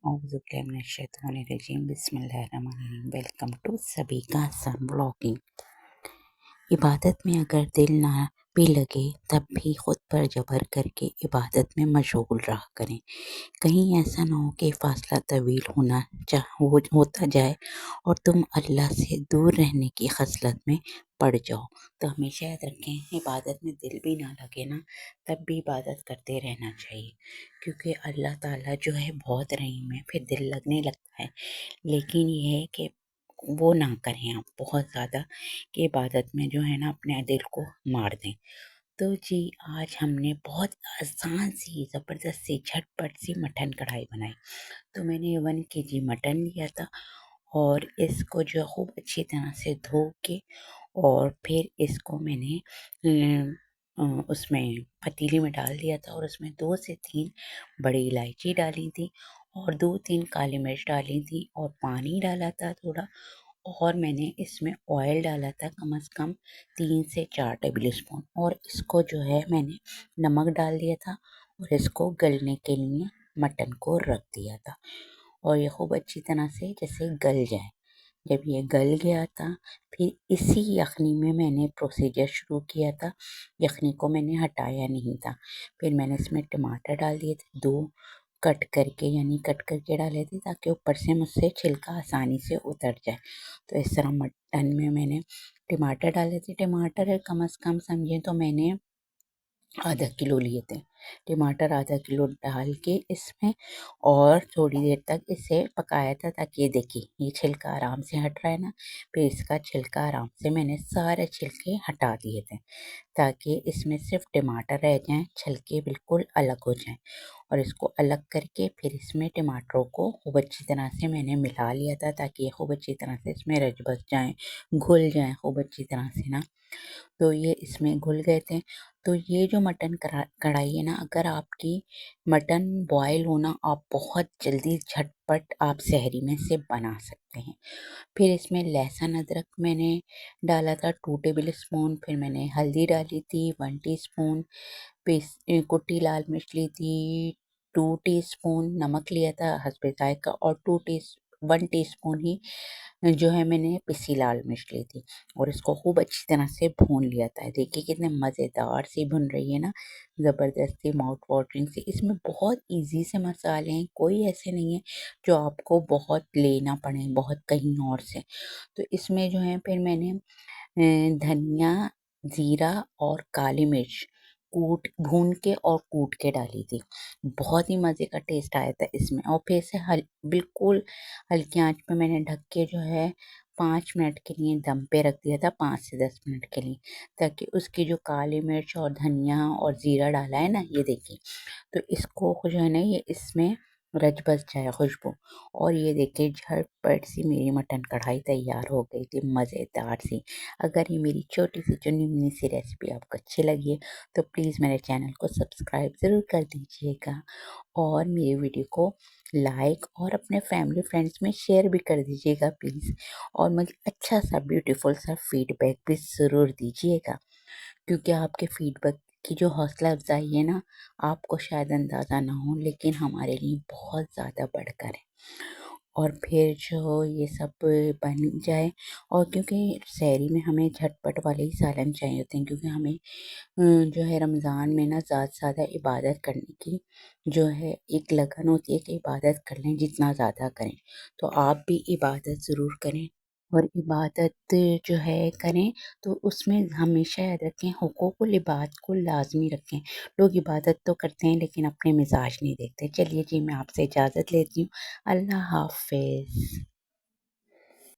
औज़ुबिल्लाहिमिनश्शैतानिर्रजीम बिस्मिल्लाहिर्रहमानिर्रहीम। Welcome to सभी का सन ब्लॉगिंग। इबादत में अगर दिल ना भी लगे तब भी खुद पर जबर करके इबादत में मशगूल रहा करें। कहीं ऐसा ना हो कि फासला तवील होता जाए और तुम अल्लाह से दूर रहने की खसलत में पड़ जाओ। तो हमेशा याद रखें, इबादत में दिल भी ना लगे ना तब भी इबादत करते रहना चाहिए, क्योंकि अल्लाह ताला जो है बहुत रहीम है। फिर दिल लगने लगता है, लेकिन ये है कि वो ना करें आप बहुत ज़्यादा कि इबादत में जो है ना अपने दिल को मार दें। तो जी, आज हमने बहुत आसान सी ज़बरदस्त सी झटपट सी मटन कढ़ाई बनाई। तो मैंने 1 kg मटन लिया था और इसको जो है खूब अच्छी तरह से धो के और फिर इसको मैंने उसमें पतीली में डाल दिया था और उसमें 2 से 3 बड़ी इलायची डाली थी और 2-3 काली मिर्च डाली थी और पानी डाला था थोड़ा, और मैंने इसमें ऑयल डाला था कम से कम 3 से 4 टेबल स्पून, और इसको जो है मैंने नमक डाल दिया था और इसको गलने के लिए मटन को रख दिया था। और ये खूब अच्छी तरह से जैसे गल जाए। जब ये गल गया था, फिर इसी यखनी में मैंने प्रोसीजर शुरू किया था। यखनी को मैंने हटाया नहीं था। फिर मैंने इसमें टमाटर डाल दिए थे 2 कट करके, यानी कट करके डाले थे ताकि ऊपर से मुझसे छिलका आसानी से उतर जाए। तो इस तरह मटन में मैंने टमाटर डाले थे। टमाटर कम से कम समझें तो मैंने आधा किलो लिए थे टमाटर। आधा किलो डाल के इसमें और थोड़ी देर तक इसे पकाया था, ताकि ये देखिए ये छिलका आराम से हट रहा है ना। फिर इसका छिलका आराम से मैंने सारे छिलके हटा दिए थे, ताकि इसमें सिर्फ टमाटर रह जाएं, छिलके बिल्कुल अलग हो जाएं। और इसको अलग करके फिर इसमें टमाटरों को खूब अच्छी तरह से मैंने मिला लिया था, ताकि ये खूब अच्छी तरह से इसमें रच बस जाएं, घुल जाएं खूब अच्छी तरह से ना। तो ये इसमें घुल गए थे। तो ये जो मटन कढ़ाई है ना, अगर आपकी मटन बॉयल होना, आप बहुत जल्दी झटपट आप सहरी में से बना सकते हैं। फिर इसमें लहसुन अदरक मैंने डाला था 2 टेबल स्पून। फिर मैंने हल्दी डाली थी 1 टीस्पून। कुटी लाल मिर्च ली थी 2 टीस्पून। नमक लिया था हस्बे जायका और 1 टीस्पून ही जो है मैंने पिसी लाल मिर्च ली थी, और इसको खूब अच्छी तरह से भून लिया था। देखिए कितने मज़ेदार सी भुन रही है ना, ज़बरदस्ती माउथ वाटरिंग से। इसमें बहुत इजी से मसाले हैं, कोई ऐसे नहीं है जो आपको बहुत लेना पड़े बहुत कहीं और से। तो इसमें जो है फिर मैंने धनिया, ज़ीरा और काली मिर्च भून के और कूट के डाली थी। बहुत ही मज़े का टेस्ट आया था इसमें। और फिर से बिल्कुल हल्की आंच पे मैंने ढक के जो है 5 मिनट के लिए दम पे रख दिया था, 5 से 10 मिनट के लिए, ताकि उसकी जो काली मिर्च और धनिया और ज़ीरा डाला है ना, ये देखिए, तो इसको जो है ना ये इसमें रच बस जाए खुशबू। और ये देखिए झटपट सी मेरी मटन कढ़ाई तैयार हो गई थी, मज़ेदार सी। अगर ये मेरी छोटी सी चुनी मुनी सी रेसिपी आपको अच्छी लगी है तो प्लीज़ मेरे चैनल को सब्सक्राइब ज़रूर कर दीजिएगा, और मेरे वीडियो को लाइक और अपने फैमिली फ्रेंड्स में शेयर भी कर दीजिएगा प्लीज़। और मुझे अच्छा सा ब्यूटीफुल सा फीडबैक भी ज़रूर दीजिएगा, क्योंकि आपके फीडबैक की जो हौसला अफ़ज़ाई है ना, आपको शायद अंदाज़ा ना हो, लेकिन हमारे लिए बहुत ज़्यादा बढ़कर है। और फिर जो ये सब बन जाए, और क्योंकि सहरी में हमें झटपट वाले ही सालन चाहिए होते हैं, क्योंकि हमें जो है रमज़ान में ना ज़्यादा से ज़्यादा इबादत करने की जो है एक लगन होती है कि इबादत कर लें, जितना ज़्यादा करें। तो आप भी इबादत ज़रूर करें, और इबादत जो है करें तो उसमें हमेशा याद रखें, हुकूकुल इबाद को लाज़मी रखें। लोग इबादत तो करते हैं लेकिन अपने मिज़ाज नहीं देखते। चलिए जी, मैं आपसे इजाज़त लेती हूँ। अल्लाह हाफ़िज़।